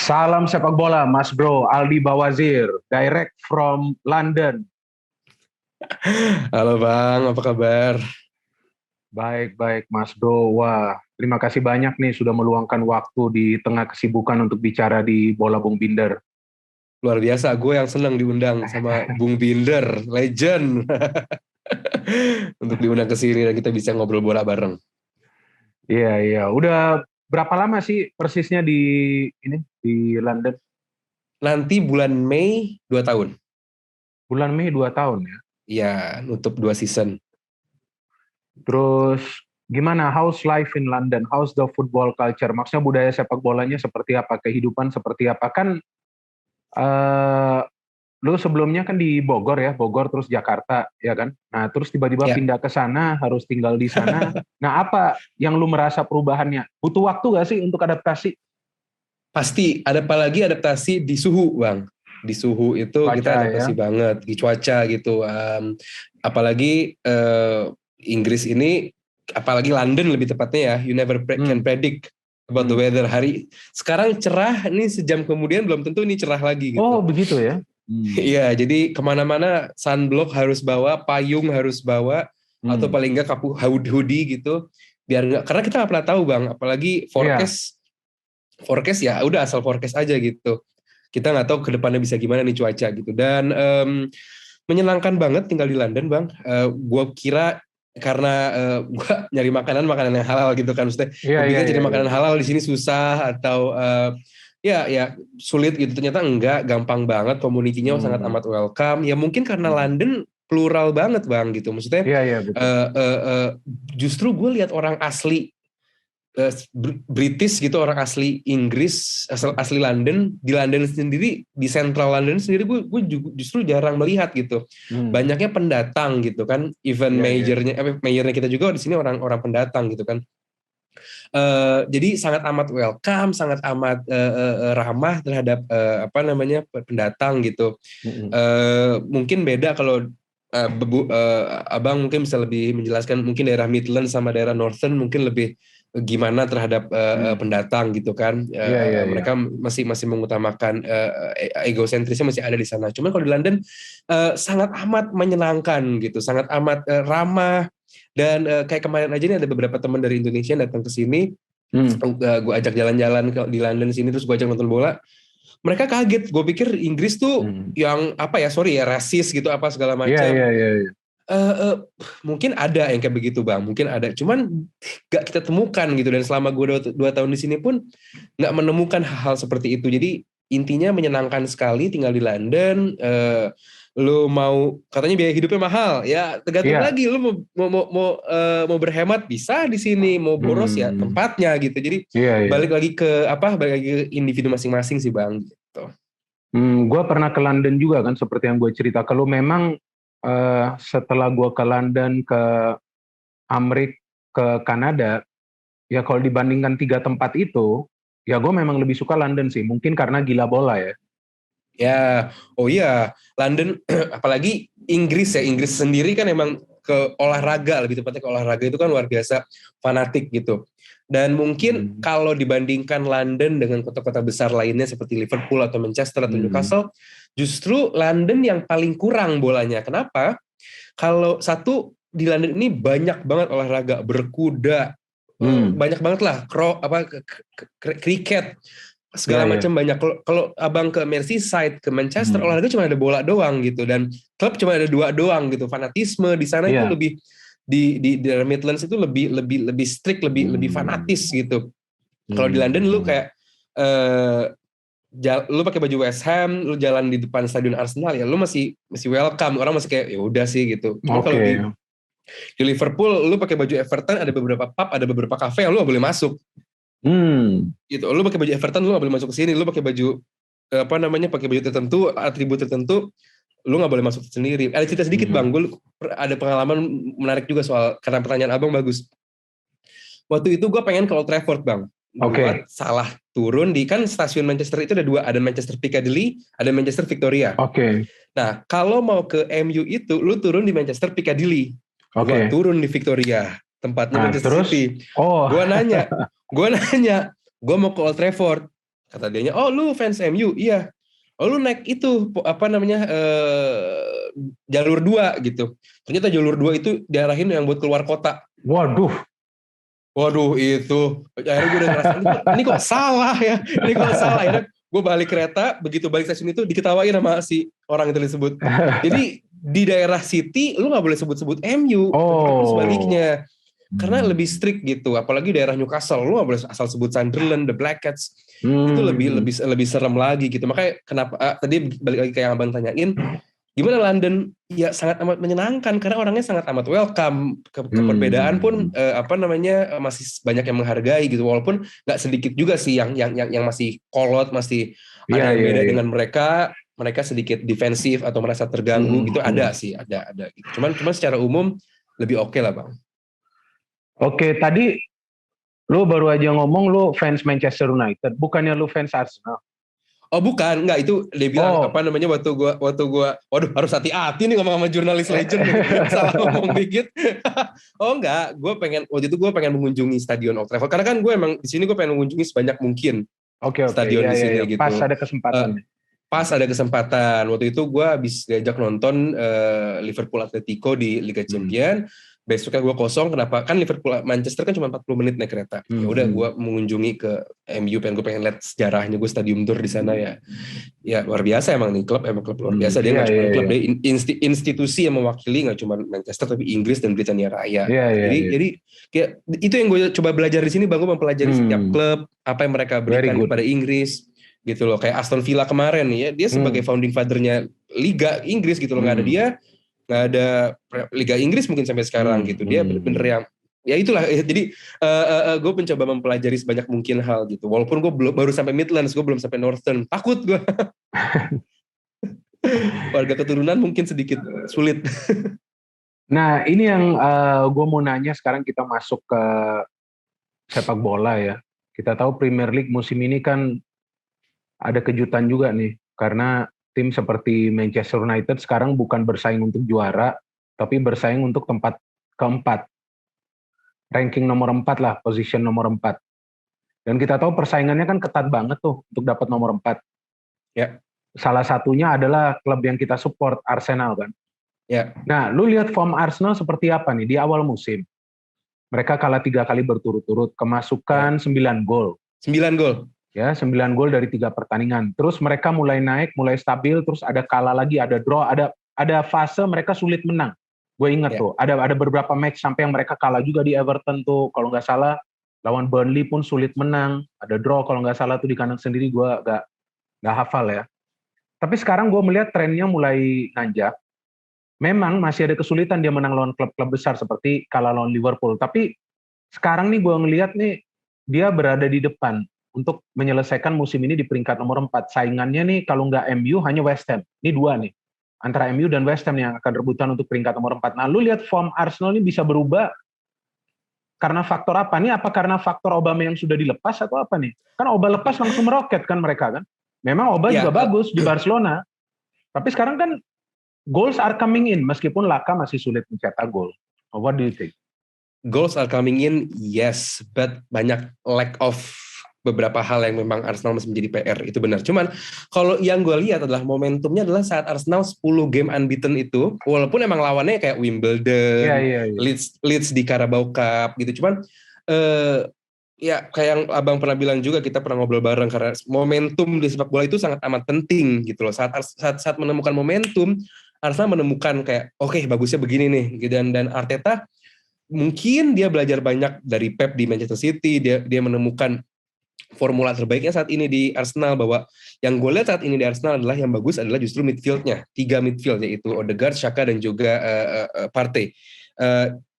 Salam sepak bola, Mas Bro Aldi Bawazir, direct from London. Halo Bang, apa kabar? Baik-baik, Mas Bro. Wah, terima kasih banyak nih sudah meluangkan waktu di tengah kesibukan untuk bicara di Bola Bung Binder. Luar biasa, gue yang senang diundang sama Bung Binder, legend. Untuk diundang ke sini dan kita bisa ngobrol bola bareng. Iya, iya. Udah berapa lama sih persisnya di London? Nanti bulan Mei 2 tahun. Bulan Mei 2 tahun ya. Iya, nutup 2 season. Terus gimana how's life in London? How's the football culture? Maksudnya budaya sepak bolanya seperti apa? Kehidupan seperti apa? Kan eh, lu sebelumnya kan di Bogor ya, Bogor terus Jakarta, ya kan? Nah, terus tiba-tiba Ya, pindah ke sana, harus tinggal di sana. Nah, apa yang lu merasa perubahannya? Butuh waktu gak sih untuk adaptasi? pasti ada apalagi adaptasi di suhu, Bang. Di suhu itu kita Cuaca ya. adaptasi banget, di cuaca gitu. Apalagi Inggris ini, apalagi London lebih tepatnya ya, you never can Hmm, predict about the hmm. weather. Sekarang cerah, nih sejam kemudian belum tentu ini cerah lagi Oh, gitu. begitu ya. Hmm, Iya, jadi kemana-mana sunblock harus bawa, payung harus bawa, atau hmm. paling enggak hoodie gitu, biar nggak, karena kita nggak pernah tahu Bang, apalagi Iya, forecast forecast ya udah asal forecast aja gitu. Kita nggak tahu ke depannya bisa gimana nih cuaca gitu. Dan menyenangkan banget tinggal di London, Bang. Gua kira karena gua nyari makanan yang halal gitu kan, maksudnya iya, gue iya, pikir iya, jadi iya. makanan halal di sini susah atau ya sulit gitu. Ternyata enggak, gampang banget, komunitinya sangat Hmm. amat welcome. Ya mungkin karena Hmm. London plural banget Bang gitu. Maksudnya Iya, iya, betul. eh, eh, eh, justru gue lihat orang asli British gitu, orang asli Inggris, asli London, di London sendiri, di Central London sendiri, gue justru jarang melihat gitu. Hmm. Banyaknya pendatang gitu kan, even Iya, iya. mayornya kita juga di sini orang-orang pendatang gitu kan. Jadi sangat amat welcome, sangat amat ramah terhadap apa namanya, pendatang gitu. Hmm. Mungkin beda kalau abang mungkin bisa lebih menjelaskan, mungkin daerah Midland sama daerah Northern mungkin lebih gimana terhadap Hmm. pendatang gitu kan. Iya, iya, iya. Mereka masih masih mengutamakan egosentrisnya masih ada di sana. Cuman kalau di London sangat amat menyenangkan gitu, sangat amat ramah. Dan kayak kemarin aja nih ada beberapa teman dari Indonesia yang datang ke sini, Hmm. gue ajak jalan-jalan di London sini, terus gue ajak nonton bola. Mereka kaget, gue pikir Inggris tuh Hmm. yang apa ya, sorry ya, rasis gitu apa segala Iya, macam. iya, iya, iya. Eh, eh, Mungkin ada yang kayak begitu Bang, mungkin ada, cuman gak kita temukan gitu. Dan selama gue 2 tahun di sini pun nggak menemukan hal-hal seperti itu. Jadi intinya menyenangkan sekali tinggal di London. Lu mau, katanya biaya hidupnya mahal ya, tergantung Iya. lagi lu mau berhemat bisa di sini, mau boros ya Hmm. tempatnya gitu. Jadi Iya, iya. balik lagi ke individu masing-masing sih Bang gitu. Gue pernah ke London juga kan, seperti yang gue cerita ke lu. Memang setelah gue ke London, ke Amerika, ke Kanada, ya kalau dibandingkan tiga tempat itu, ya gue memang lebih suka London sih. Mungkin karena gila bola ya. Ya, oh iya, London, apalagi Inggris ya, Inggris sendiri kan emang ke olahraga, lebih tepatnya ke olahraga itu kan luar biasa fanatik gitu. Dan mungkin Hmm. kalau dibandingkan London dengan kota-kota besar lainnya seperti Liverpool atau Manchester atau Hmm. Newcastle, justru London yang paling kurang bolanya. Kenapa? Kalau satu, di London ini banyak banget olahraga, berkuda, Hmm. banyak banget lah, kriket, Ya, segala ya. macam banyak. Kalau abang ke Merseyside, ke Manchester, Hmm. olahraga cuma ada bola doang gitu, dan klub cuma ada dua doang gitu. Fanatisme di sana itu Iya. lebih, di daerah Midlands itu lebih lebih lebih strict, lebih Hmm. fanatis gitu. Kalau di London lu Hmm. kayak eh, lu pakai baju West Ham, lu jalan di depan stadion Arsenal, ya lu masih masih welcome, orang masih kayak ya udah sih gitu. Cuman kalau Oke. di Liverpool, lu pakai baju Everton, ada beberapa pub, ada beberapa kafe yang lu gak boleh masuk Hmm. gitu. Lu pakai baju Everton, lu gak boleh masuk ke sini. Lu pakai baju apa namanya, pakai baju tertentu, atribut tertentu, lu nggak boleh masuk sendiri. Ada cerita sedikit Bang, Hmm. gue ada pengalaman menarik juga soal, karena pertanyaan abang bagus. Waktu itu gue pengen ke Old Trafford Bang, gue Oke. salah turun di, kan stasiun Manchester itu ada dua, ada Manchester Piccadilly, ada Manchester Victoria. Oke. Nah kalau mau ke MU itu, lu turun di Manchester Piccadilly, gue Oke. turun di Victoria, tempatnya Nah, Manchester terus, City. oh, Gue nanya, gue nanya, gue mau ke Old Trafford. Kata dianya, oh lu fans MU, iya. Oh lu naik itu jalur 2 gitu. Ternyata jalur 2 itu diarahin yang buat keluar kota. Waduh. Waduh itu. Akhirnya gue udah ngerasa ini kok salah ya. Ini kok salah. Akhirnya gue balik kereta, begitu balik stasiun itu diketawain sama si orang itu disebut. Jadi di daerah City lu nggak boleh sebut-sebut MU. Terus sebaliknya. Karena lebih strict gitu, apalagi daerah Newcastle, lu nggak boleh asal sebut Sunderland, The Black Cats, itu lebih serem lagi gitu. Makanya kenapa tadi balik lagi kayak yang abang tanyain, gimana London? Ya sangat amat menyenangkan karena orangnya sangat amat welcome. Keperbedaan pun masih banyak yang menghargai gitu, walaupun nggak sedikit juga sih yang masih kolot, masih ada yang beda dengan mereka. Mereka sedikit defensif atau merasa terganggu gitu, ada sih, ada. Cuman secara umum lebih oke lah bang. Oke, tadi lu baru aja ngomong lu fans Manchester United, bukannya lu fans Arsenal? Oh bukan, enggak, itu dia bilang waktu gua waduh harus hati-hati nih ngomong sama jurnalis legend nih, salah ngomong dikit. Oh enggak, waktu itu gue pengen mengunjungi stadion Old Trafford karena kan gue emang di sini gue pengen mengunjungi sebanyak mungkin stadion di sini gitu. Pas ada kesempatan. Pas ada kesempatan. Waktu itu gue habis diajak nonton Liverpool Atletico di Liga Champions. Besoknya gue kosong. Kenapa? Kan Liverpool Manchester kan cuma 40 menit naik kereta. Ya udah gue mengunjungi ke MU, gue pengen lihat sejarahnya, gue stadium tour di sana ya. Ya luar biasa emang nih klub luar biasa. Dia nggak cuma klub, dia institusi yang mewakili nggak cuma Manchester tapi Inggris dan Britania Raya. Jadi kayak itu yang gue coba belajar di sini bang. Gue mempelajari setiap klub apa yang mereka berikan kepada Inggris. Gitu loh, kayak Aston Villa kemarin ya, dia sebagai founding father-nya Liga Inggris gitu loh, nggak ada dia, nggak ada Liga Inggris mungkin sampai sekarang gitu. Dia bener-bener yang ya itulah. Jadi gue mencoba mempelajari sebanyak mungkin hal gitu. Walaupun gue baru sampai Midlands, gue belum sampai Northern, takut gue. Warga keturunan mungkin sedikit sulit. Nah ini yang gue mau nanya, sekarang kita masuk ke sepak bola ya. Kita tahu Premier League musim ini kan ada kejutan juga nih, karena tim seperti Manchester United sekarang bukan bersaing untuk juara, tapi bersaing untuk tempat keempat. Ranking nomor 4 lah, position nomor 4. Dan kita tahu persaingannya kan ketat banget tuh untuk dapat nomor 4. Ya. Salah satunya adalah klub yang kita support, Arsenal kan. Ya. Nah, lu lihat form Arsenal seperti apa nih di awal musim? Mereka kalah 3 kali berturut-turut, kemasukan 9 gol. 9 gol. Ya, 9 gol dari 3 pertandingan. Terus mereka mulai naik, mulai stabil, terus ada kalah lagi, ada draw, ada fase mereka sulit menang. Gue ingat tuh, ada beberapa match sampai yang mereka kalah juga di Everton tuh, kalau nggak salah lawan Burnley pun sulit menang, ada draw kalau nggak salah tuh di kandang sendiri, gue nggak hafal ya. Tapi sekarang gue melihat trennya mulai nanjak. Memang masih ada kesulitan dia menang lawan klub-klub besar seperti kalah lawan Liverpool. Tapi sekarang nih gue ngelihat nih dia berada di depan untuk menyelesaikan musim ini di peringkat nomor 4. Saingannya nih kalau nggak MU hanya West Ham. Ini 2 nih. Antara MU dan West Ham yang akan rebutan untuk peringkat nomor 4. Nah, lu lihat form Arsenal ini bisa berubah karena faktor apa nih? Apa karena faktor Obama yang sudah dilepas atau apa nih? Kan Oba lepas langsung meroket kan mereka kan. Memang Oba juga bagus di Barcelona. Tapi sekarang kan goals are coming in meskipun Laka masih sulit mencetak gol. What do you think? Goals are coming in, yes, but banyak lack of beberapa hal yang memang Arsenal masih menjadi PR, itu benar. Cuman kalau yang gue lihat adalah momentumnya adalah saat Arsenal 10 game unbeaten itu, walaupun emang lawannya kayak Wimbledon, Leeds di Carabao Cup gitu. Cuman ya kayak yang abang pernah bilang juga, kita pernah ngobrol bareng, karena momentum di sepak bola itu sangat amat penting gitu loh. Saat menemukan momentum, Arsenal menemukan kayak oke, bagusnya begini nih gitu. Dan Arteta mungkin dia belajar banyak dari Pep di Manchester City, dia menemukan formula terbaiknya saat ini di Arsenal, bahwa yang gue lihat saat ini di Arsenal adalah yang bagus adalah justru midfieldnya, 3 midfield, yaitu Odegaard, Xhaka dan juga Partey.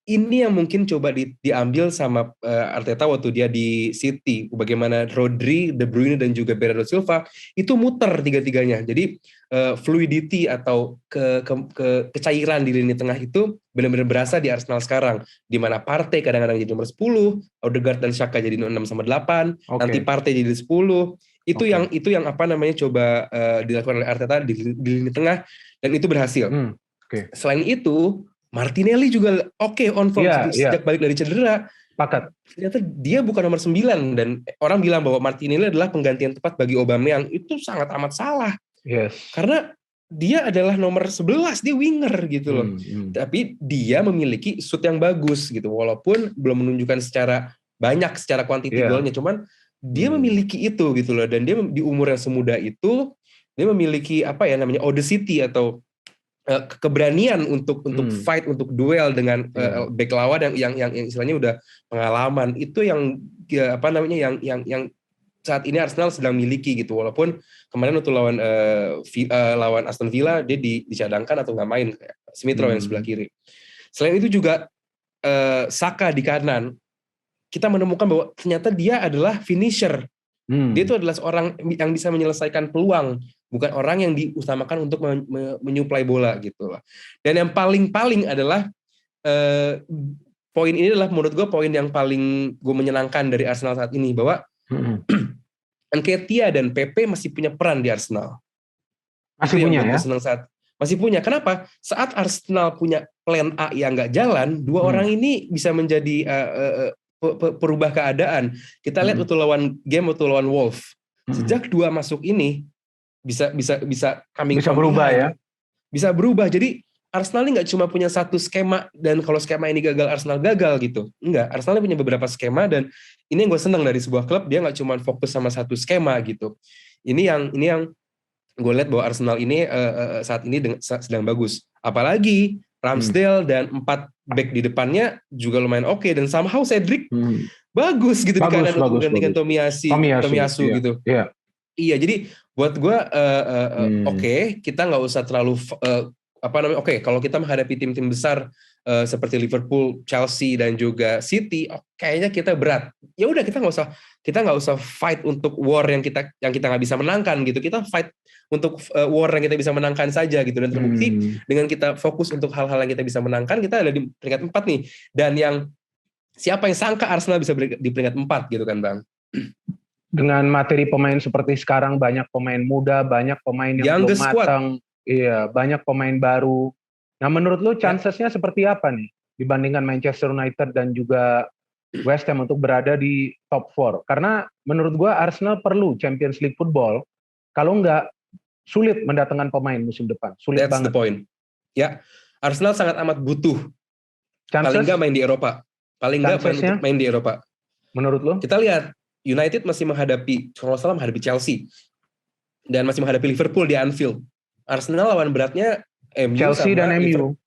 Ini yang mungkin coba diambil sama Arteta waktu dia di City, bagaimana Rodri, De Bruyne dan juga Bernardo Silva itu muter tiga-tiganya. Jadi fluidity atau kecairan di lini tengah itu benar-benar berasa di Arsenal sekarang, di mana Partey kadang-kadang jadi nomor 10, Odegaard dan Xhaka jadi 6 sama 8, nanti Partey jadi 10. Itu yang apa namanya coba dilakukan oleh Arteta di lini tengah, dan itu berhasil. Selain itu Martinelli juga oke on form sejak balik dari cedera. Pakat. Ternyata dia bukan nomor 9 dan orang bilang bahwa Martinelli adalah penggantian tepat bagi Aubameyang. Itu sangat amat salah. Yes. Karena dia adalah nomor 11, dia winger gitu loh. Tapi dia memiliki shoot yang bagus gitu. Walaupun belum menunjukkan secara quantity golnya, cuman dia memiliki itu gitu loh. Dan dia di umur yang semuda itu dia memiliki audacity atau keberanian untuk fight, untuk duel dengan back lawan yang istilahnya udah pengalaman. Itu yang yang saat ini Arsenal sedang miliki gitu. Walaupun kemarin untuk lawan Aston Villa dia dicadangkan atau nggak main, Smith Rowe yang sebelah kiri. Selain itu juga Saka di kanan, kita menemukan bahwa ternyata dia adalah finisher. Dia itu adalah seorang yang bisa menyelesaikan peluang, bukan orang yang diutamakan untuk menyuplai bola gitu lah. Dan yang paling adalah poin ini adalah menurut gue poin yang paling gue menyenangkan dari Arsenal saat ini, bahwa Nketiah dan Pepe masih punya peran di Arsenal. Masih punya ya? Masih punya. Kenapa? Saat Arsenal punya plan A yang nggak jalan, dua orang ini bisa menjadi perubah keadaan. Kita lihat waktu lawan Wolves. Sejak dua masuk ini bisa berubah ya. Bisa berubah. Jadi Arsenal ini nggak cuma punya satu skema, dan kalau skema ini gagal Arsenal gagal gitu. Enggak, Arsenal punya beberapa skema, dan ini yang gue senang dari sebuah klub, dia nggak cuma fokus sama satu skema gitu. Ini yang gue lihat bahwa Arsenal ini saat ini sedang bagus. Apalagi Ramsdale dan 4 back di depannya juga lumayan oke, dan somehow Cedric bagus gitu di kanan untuk menggantikan Tomiyasu gitu. Iya, jadi buat gue oke, kita nggak usah terlalu kalau kita menghadapi tim-tim besar seperti Liverpool, Chelsea dan juga City, kayaknya kita berat. Ya udah, kita nggak usah fight untuk war yang kita nggak bisa menangkan gitu. Kita fight untuk war yang kita bisa menangkan saja gitu. Dan terbukti dengan kita fokus untuk hal-hal yang kita bisa menangkan, kita ada di peringkat 4 nih. Dan siapa yang sangka Arsenal bisa di peringkat 4 gitu kan, Bang? Dengan materi pemain seperti sekarang, banyak pemain muda, banyak pemain yang belum matang. Iya, banyak pemain baru. Nah, menurut lu chances-nya seperti apa nih dibandingkan Manchester United dan juga West Ham untuk berada di top 4? Karena menurut gua Arsenal perlu Champions League football. Kalau enggak, sulit mendatangkan pemain musim depan. Sulit banget. That's the point. Ya, Arsenal sangat amat butuh. Chances? Paling enggak main di Eropa. Main di Eropa. Menurut lu? Kita lihat United masih menghadapi Chelsea dan masih menghadapi Liverpool di Anfield. Arsenal lawan beratnya Chelsea dan MU.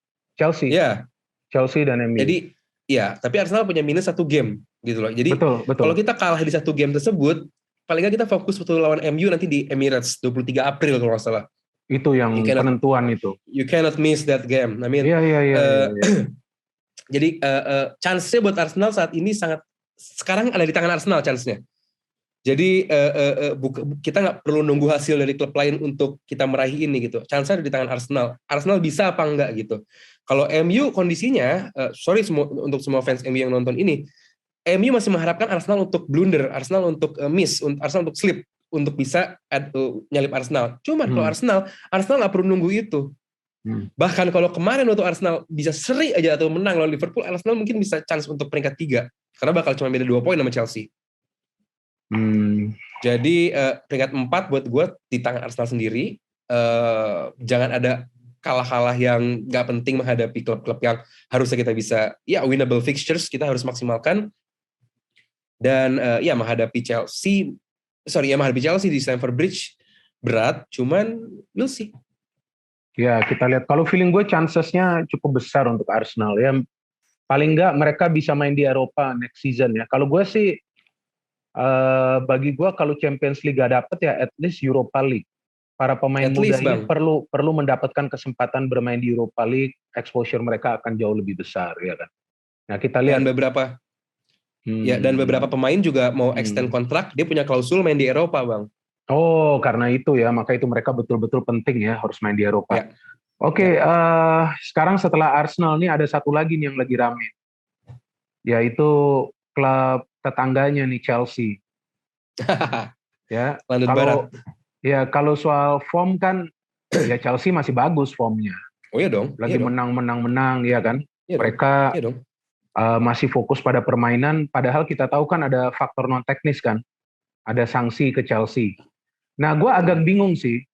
Ya. Chelsea dan MU. Jadi ya, tapi Arsenal punya minus 1 game gitu loh. Jadi betul. Kalau kita kalah di 1 game tersebut, paling nggak kita fokus betul lawan MU nanti di Emirates 23 April kalau nggak salah. Itu yang penentuan itu. You cannot miss that game. I mean, iya. Jadi chance-nya buat Arsenal saat ini sekarang ada di tangan Arsenal chance-nya. Jadi kita nggak perlu nunggu hasil dari klub lain untuk kita meraih ini gitu. Chance ada di tangan Arsenal. Arsenal bisa apa enggak gitu. Kalau MU kondisinya, untuk semua fans MU yang nonton ini, MU masih mengharapkan Arsenal untuk blunder, Arsenal untuk miss, Arsenal untuk slip, untuk bisa nyalip Arsenal. Cuman kalau Arsenal nggak perlu nunggu itu. Bahkan kalau kemarin waktu Arsenal bisa seri aja atau menang lawan Liverpool, Arsenal mungkin bisa chance untuk peringkat 3. Karena bakal cuma beda 2 poin sama Chelsea. Jadi peringkat 4 buat gue di tangan Arsenal sendiri. Jangan ada kalah-kalah yang gak penting menghadapi klub-klub yang harusnya kita bisa winnable fixtures, kita harus maksimalkan. Dan menghadapi Chelsea di Stamford Bridge berat, cuman we'll see. Ya, kita lihat. Kalau feeling gue chances-nya cukup besar untuk Arsenal ya. Paling nggak mereka bisa main di Eropa next season ya. Kalau gue sih bagi gue kalau Champions League gak dapet ya at least Europa League. Para pemain muda ini perlu mendapatkan kesempatan bermain di Europa League, exposure mereka akan jauh lebih besar ya kan. Nah kita lihat dan beberapa pemain juga mau extend kontrak, dia punya klausul main di Eropa, Bang. Oh, karena itu ya, maka itu mereka betul-betul penting ya harus main di Eropa. Ya. Oke, sekarang setelah Arsenal nih ada satu lagi nih yang lagi rame, yaitu klub tetangganya nih Chelsea. Ya, kalau soal form kan ya Chelsea masih bagus formnya. Oh iya dong, lagi iya dong, menang, ya kan? iya dong, Mereka iya dong. masih fokus pada permainan, padahal kita tahu kan ada faktor non teknis kan, ada sanksi ke Chelsea. Nah, gue agak bingung sih,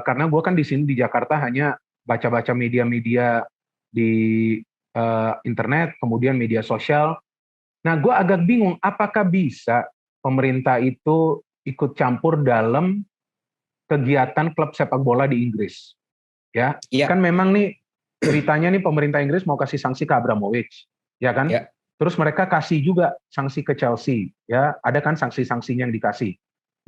karena gue kan di sini di Jakarta hanya baca-baca media-media di internet, kemudian media sosial. Nah, gue agak bingung, apakah bisa pemerintah itu ikut campur dalam kegiatan klub sepak bola di Inggris? Ya, Iya, kan memang nih ceritanya nih pemerintah Inggris mau kasih sanksi ke Abramovich, ya kan? ya. Terus mereka kasih juga sanksi ke Chelsea, ya. Ada kan sanksi-sanksinya yang dikasih.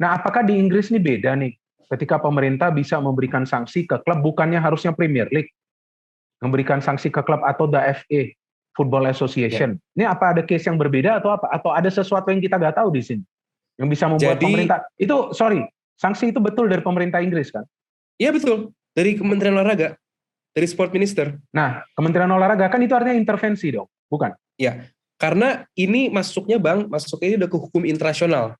Nah, apakah di Inggris nih beda nih? Ketika pemerintah bisa memberikan sanksi ke klub, bukannya harusnya Premier League memberikan sanksi ke klub atau the FA Football Ya. Association. Ini apa ada case yang berbeda atau apa? Atau ada sesuatu yang kita nggak tahu di sini yang bisa membuat Jadi, pemerintah itu sanksi itu betul dari pemerintah Inggris kan? iya betul. Dari Kementerian Olahraga, dari Sport Minister. Nah, Kementerian Olahraga kan itu artinya intervensi dong, bukan? Ya, karena ini masuknya Bang, masuknya ini udah ke hukum internasional.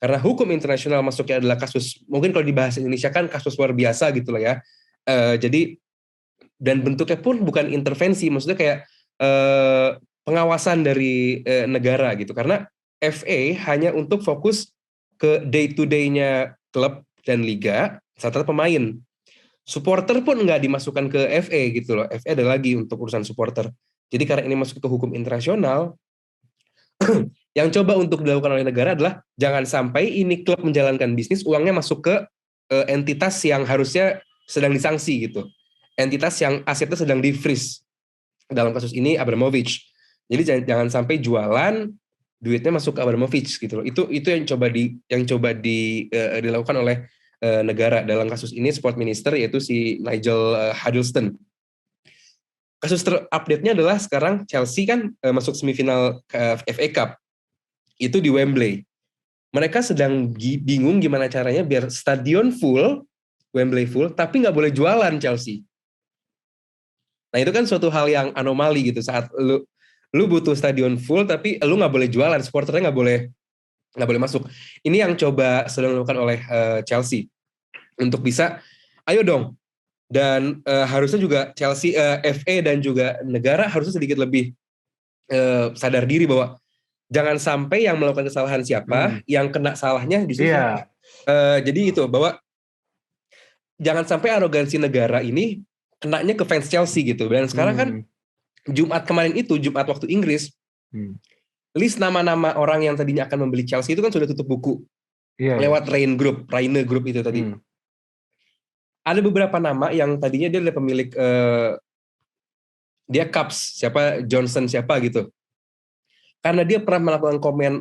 Karena hukum internasional masuknya adalah kasus, mungkin kalau di bahasa Indonesia kan kasus luar biasa gitu loh ya. Jadi, dan bentuknya pun bukan intervensi, maksudnya kayak pengawasan dari negara gitu. Karena FA hanya untuk fokus ke day to day-nya klub dan liga, serta pemain. Supporter pun nggak dimasukkan ke FA gitu loh. FA ada lagi untuk urusan supporter. Jadi karena ini masuk ke hukum internasional, yang coba untuk dilakukan oleh negara adalah jangan sampai ini klub menjalankan bisnis, uangnya masuk ke entitas yang harusnya sedang disangsi gitu. Entitas yang asetnya sedang di-freeze. Dalam kasus ini Abramovich. Jadi jangan sampai jualan duitnya masuk ke Abramovich gitu loh. Itu yang coba dilakukan oleh negara dalam kasus ini sport minister yaitu si Nigel Huddleston. Kasus terupdate-nya adalah sekarang Chelsea kan masuk semifinal FA Cup. Itu di Wembley. Mereka sedang bingung gimana caranya biar stadion full, Wembley full, tapi nggak boleh jualan Chelsea. Nah itu kan suatu hal yang anomali gitu saat lu butuh stadion full tapi lu nggak boleh jualan, supporternya nggak boleh masuk. Ini yang coba sedang dilakukan oleh Chelsea untuk bisa, ayo dong. Dan harusnya juga Chelsea, FA dan juga negara harusnya sedikit lebih sadar diri bahwa jangan sampai yang melakukan kesalahan siapa, yang kena salahnya justru siapa. Jadi itu bahwa jangan sampai arogansi negara ini kenanya ke fans Chelsea gitu. Dan sekarang kan Jumat kemarin itu, Jumat waktu Inggris, list nama-nama orang yang tadinya akan membeli Chelsea itu kan sudah tutup buku lewat Raine Group itu tadi. Ada beberapa nama yang tadinya dia adalah pemilik dia Cubs, siapa Johnson siapa gitu. Karena dia pernah melakukan komen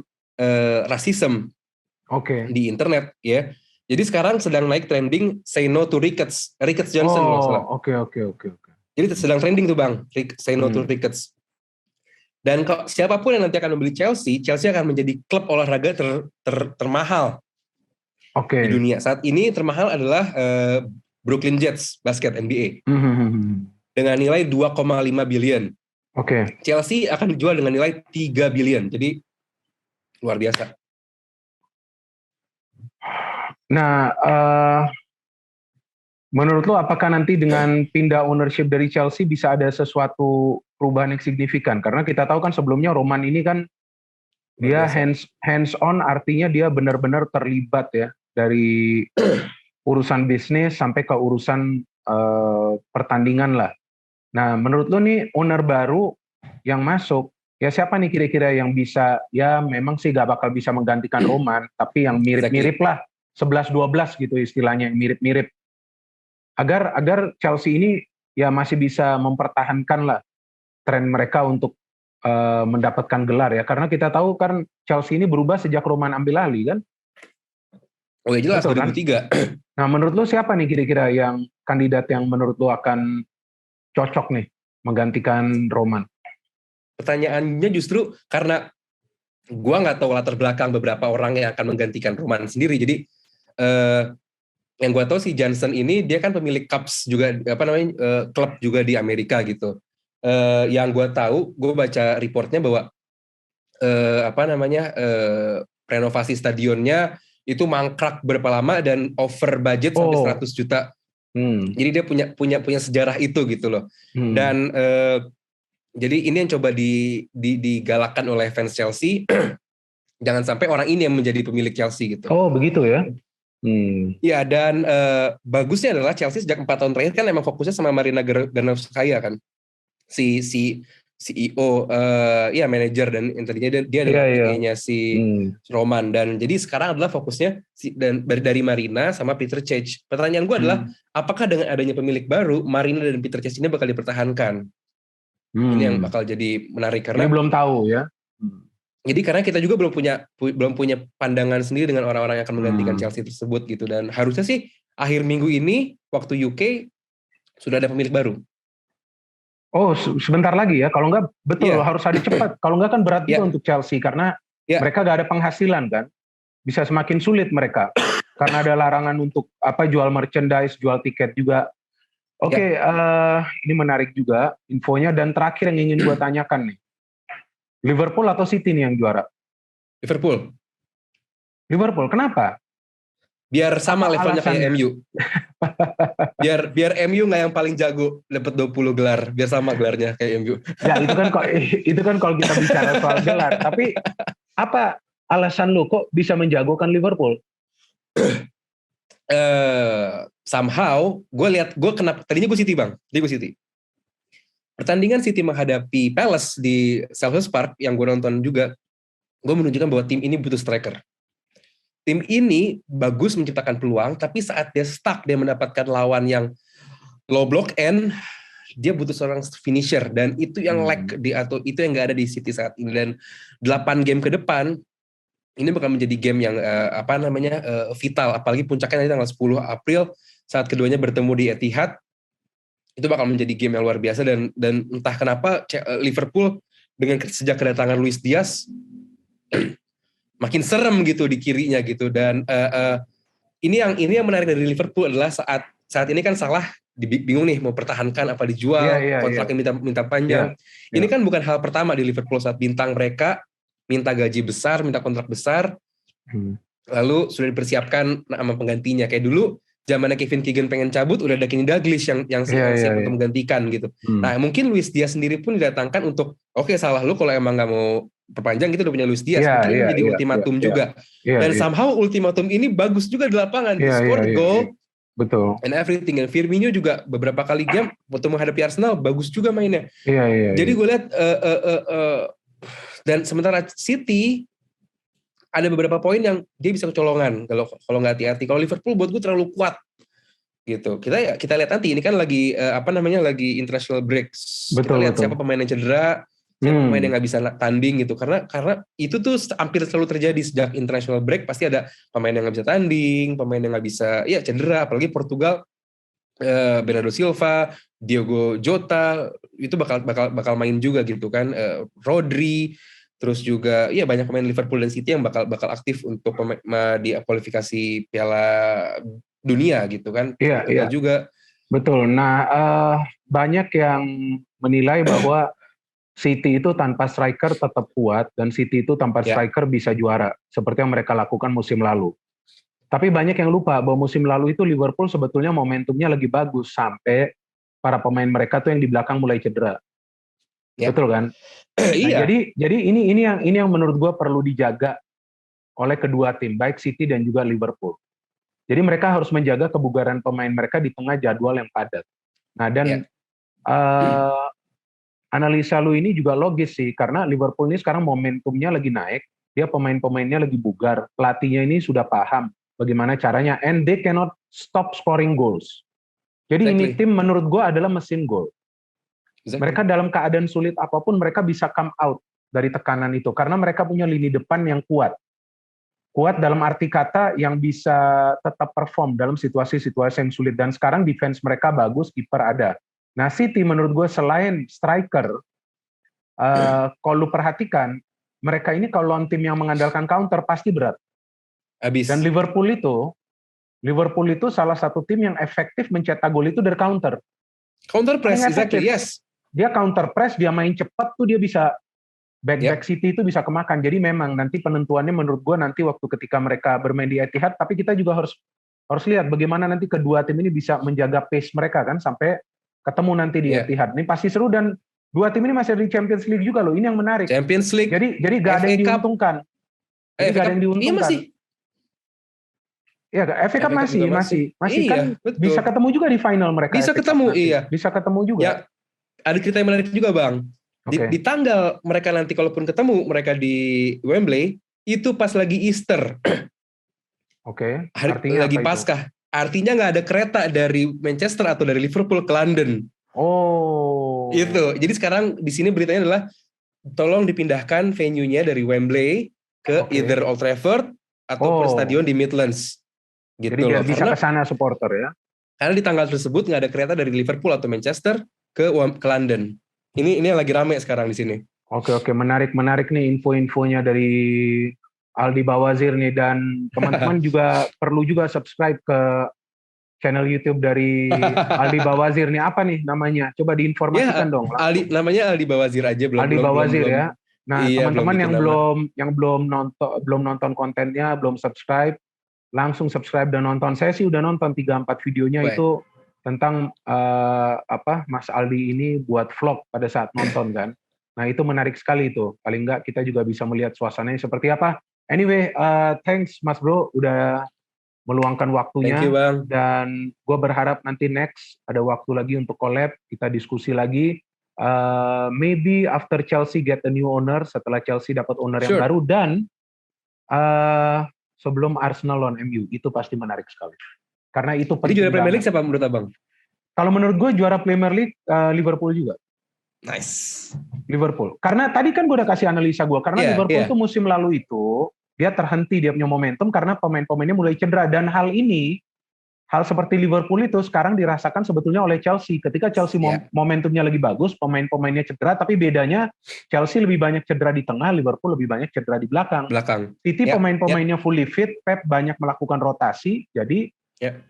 rasisme di internet ya. Jadi sekarang sedang naik trending say no to Ricketts Johnson kalau salah. Oke. Jadi sedang trending tuh Bang, say no to Ricketts. Dan kalau siapapun yang nanti akan membeli Chelsea akan menjadi klub olahraga termahal di dunia. Saat ini termahal adalah Brooklyn Jets basket NBA dengan nilai 2,5 billion. Chelsea akan dijual dengan nilai 3 billion. Jadi luar biasa. Nah, menurut lo apakah nanti dengan pindah ownership dari Chelsea bisa ada sesuatu perubahan yang signifikan? Karena kita tahu kan sebelumnya Roman ini kan dia hands on, artinya dia benar-benar terlibat ya dari urusan bisnis sampai ke urusan pertandingan lah. Nah, menurut lo nih owner baru yang masuk, ya siapa nih kira-kira yang bisa, ya memang sih gak bakal bisa menggantikan Roman, tapi yang mirip-mirip lah, 11-12 gitu istilahnya, yang mirip-mirip. Agar Chelsea ini ya masih bisa mempertahankan lah tren mereka untuk mendapatkan gelar ya. Karena kita tahu kan Chelsea ini berubah sejak Roman ambil alih kan. Oh ya jelas, betul, 2003. Kan? Nah menurut lo siapa nih kira-kira yang kandidat yang menurut lo akan cocok nih menggantikan Roman? Pertanyaannya justru karena gue nggak tahu latar belakang beberapa orang yang akan menggantikan Roman sendiri. Jadi yang gue tahu si Johnson ini dia kan pemilik Cubs juga, klub juga di Amerika gitu. Yang gue tahu, gue baca reportnya bahwa renovasi stadionnya itu mangkrak berapa lama dan over budget sampai 100 juta Jadi dia punya sejarah itu gitu loh. Dan jadi ini yang coba digalakkan oleh fans Chelsea. Jangan sampai orang ini yang menjadi pemilik Chelsea gitu. Oh begitu ya. Ya, dan bagusnya adalah Chelsea sejak 4 tahun terakhir kan emang fokusnya sama Marina Granovskaya kan, si CEO, ya manajer, dan yang tadinya dia adalah PA-nya si Roman, dan jadi sekarang adalah fokusnya dari Marina sama Peter Cech. Pertanyaan gue adalah apakah dengan adanya pemilik baru Marina dan Peter Cech ini bakal dipertahankan? Ini yang bakal jadi menarik karena ini belum tahu ya. Jadi karena kita juga belum punya pandangan sendiri dengan orang-orang yang akan menggantikan Chelsea tersebut gitu, dan harusnya sih akhir minggu ini waktu UK sudah ada pemilik baru. Oh sebentar lagi ya, kalau nggak betul harus ada cepat. Kalau nggak kan berat juga untuk Chelsea karena mereka nggak ada penghasilan kan, bisa semakin sulit mereka karena ada larangan untuk jual merchandise, jual tiket juga. Oke, ini menarik juga infonya, dan terakhir yang ingin gue tanyakan nih. Liverpool atau City nih yang juara? Liverpool, kenapa? Biar sama levelnya kayak MU. biar MU nggak yang paling jago dapat 20 gelar, biar sama gelarnya kayak MU. Ya itu kan kalau kita bicara soal gelar. Tapi apa alasan lu kok bisa menjagokan Liverpool? Somehow gue kenapa tadinya gue City bang, pertandingan City menghadapi Palace di Selhurst Park yang gue nonton juga, gue menunjukkan bahwa tim ini butuh striker. Tim ini bagus menciptakan peluang, tapi saat dia stuck, dia mendapatkan lawan yang low block end, dia butuh seorang finisher, dan itu yang lack atau itu yang nggak ada di City saat ini. Dan 8 game ke depan ini bakal menjadi game yang vital, apalagi puncaknya nanti tanggal 10 April saat keduanya bertemu di Etihad. Itu bakal menjadi game yang luar biasa, dan entah kenapa Liverpool dengan sejak kedatangan Luis Diaz makin serem gitu di kirinya gitu. Dan ini yang menarik dari Liverpool adalah saat ini kan Salah bingung nih mau pertahankan apa dijual, kontraknya minta panjang. Ini kan bukan hal pertama di Liverpool saat bintang mereka minta gaji besar, minta kontrak besar, lalu sudah dipersiapkan nama penggantinya. Kayak dulu zamannya Kevin Keegan pengen cabut, udah ada Kenny Dalglish yang siap untuk menggantikan gitu. Nah mungkin Luis Diaz sendiri pun didatangkan untuk Salah lu kalau emang nggak mau perpanjang, kita udah punya Luis Diaz, mungkin ini jadi ultimatum juga. Dan somehow ultimatum ini bagus juga di lapangan, score goal, betul, and everything. Dan Firmino juga beberapa kali game waktu menghadapi Arsenal bagus juga mainnya. Jadi gue lihat dan sementara City ada beberapa poin yang dia bisa kecolongan kalau nggak hati-hati. Kalau Liverpool buat gue terlalu kuat gitu. Kita lihat nanti, ini kan lagi lagi international break. Kita lihat siapa pemain yang cedera, siapa pemain yang nggak bisa tanding gitu. Karena itu tuh hampir selalu terjadi sejak international break, pasti ada pemain yang nggak bisa tanding, pemain yang nggak bisa cedera. Apalagi Portugal, Bernardo Silva, Diogo Jota itu bakal main juga gitu kan. Rodri. Terus juga banyak pemain Liverpool dan City yang bakal aktif untuk di kualifikasi Piala Dunia gitu kan. Portugal juga. Betul. Nah, banyak yang menilai bahwa City itu tanpa striker tetap kuat, dan City itu tanpa striker bisa juara seperti yang mereka lakukan musim lalu. Tapi banyak yang lupa bahwa musim lalu itu Liverpool sebetulnya momentumnya lagi bagus sampai para pemain mereka tuh yang di belakang mulai cedera. Betul kan? Nah, jadi ini yang menurut gue perlu dijaga oleh kedua tim, baik City dan juga Liverpool. Jadi mereka harus menjaga kebugaran pemain mereka di tengah jadwal yang padat. Nah, dan analisa lu ini juga logis sih, karena Liverpool ini sekarang momentumnya lagi naik, dia pemain-pemainnya lagi bugar, pelatihnya ini sudah paham bagaimana caranya, and they cannot stop scoring goals. Jadi ini tim menurut gue adalah mesin gol. Mereka dalam keadaan sulit apapun, mereka bisa come out dari tekanan itu, karena mereka punya lini depan yang kuat. Kuat dalam arti kata yang bisa tetap perform dalam situasi-situasi yang sulit. Dan sekarang defense mereka bagus, kiper ada. Nah, City menurut gue selain striker, kalau lu perhatikan, mereka ini kalau lawan tim yang mengandalkan counter pasti berat. Dan Liverpool itu salah satu tim yang efektif mencetak gol itu dari counter. Counter press, exactly, yes. Dia counter press, dia main cepat tuh dia bisa back City itu bisa kemakan. Jadi memang nanti penentuannya menurut gue nanti waktu ketika mereka bermain di Etihad, tapi kita juga harus harus lihat bagaimana nanti kedua tim ini bisa menjaga pace mereka kan sampai ketemu nanti di Etihad. Ini pasti seru dan dua tim ini masih di Champions League juga loh. Ini yang menarik. Champions League. Jadi gak ada yang diuntungkan. Jadi gak ada yang diuntungkan. Iya, FA Cup masih iya, kan betul. bisa ketemu juga di final mereka. Bisa ketemu, iya. Bisa ketemu juga. Ya, ada cerita yang menarik juga, Bang. Di tanggal mereka nanti kalaupun ketemu mereka di Wembley itu pas lagi Easter. Artinya lagi Paskah. Artinya nggak ada kereta dari Manchester atau dari Liverpool ke London. Itu. Jadi sekarang di sini beritanya adalah tolong dipindahkan venue-nya dari Wembley ke either Old Trafford atau ke stadion di Midlands. Gitu. Jadi loh. Bisa ke sana supporter ya. Karena di tanggal tersebut nggak ada kereta dari Liverpool atau Manchester ke London. Ini yang lagi rame sekarang di sini. Oke, menarik nih info-infonya dari Aldi Bawazir nih, dan teman-teman juga perlu juga subscribe ke channel YouTube dari Aldi Bawazir nih. Apa nih namanya? Coba diinformasikan dong. Namanya Aldi Bawazir aja, Aldi Bawazir ya. Nah, iya, teman-teman yang belum nonton kontennya, belum subscribe, langsung subscribe dan nonton. Saya sih udah nonton 3-4 videonya. Itu tentang Mas Aldi ini buat vlog pada saat nonton kan. Nah, itu menarik sekali itu. Paling enggak kita juga bisa melihat suasananya seperti apa. Anyway, thanks Mas Bro udah meluangkan waktunya. Thank you, Bang. Dan gue berharap nanti next ada waktu lagi untuk collab, kita diskusi lagi. Maybe after Chelsea get a new owner, setelah Chelsea dapat owner yang baru, dan sebelum Arsenal lawan MU, itu pasti menarik sekali. Karena itu penting. Jadi juara Premier League siapa menurut Abang? Kalau menurut gue juara Premier League Liverpool juga. Nice. Liverpool. Karena tadi kan gue udah kasih analisa gue. Karena Liverpool itu musim lalu itu dia terhenti, dia punya momentum karena pemain-pemainnya mulai cedera, dan hal seperti Liverpool itu sekarang dirasakan sebetulnya oleh Chelsea. Ketika Chelsea momentumnya lagi bagus, pemain-pemainnya cedera, tapi bedanya Chelsea lebih banyak cedera di tengah, Liverpool lebih banyak cedera di belakang. City pemain-pemainnya fully fit, Pep banyak melakukan rotasi, jadi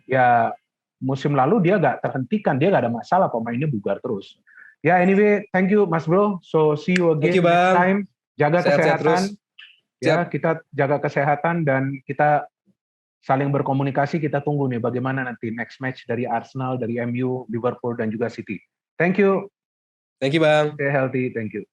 ya musim lalu dia gak terhentikan, dia gak ada masalah, pemainnya bugar terus. Ya anyway, thank you Mas Bro. So see you again next time. Jaga kesehatan. Ya, kita jaga kesehatan dan kita saling berkomunikasi. Kita tunggu nih bagaimana nanti next match dari Arsenal, dari MU, Liverpool dan juga City. Thank you. Thank you, Bang. Stay healthy. Thank you.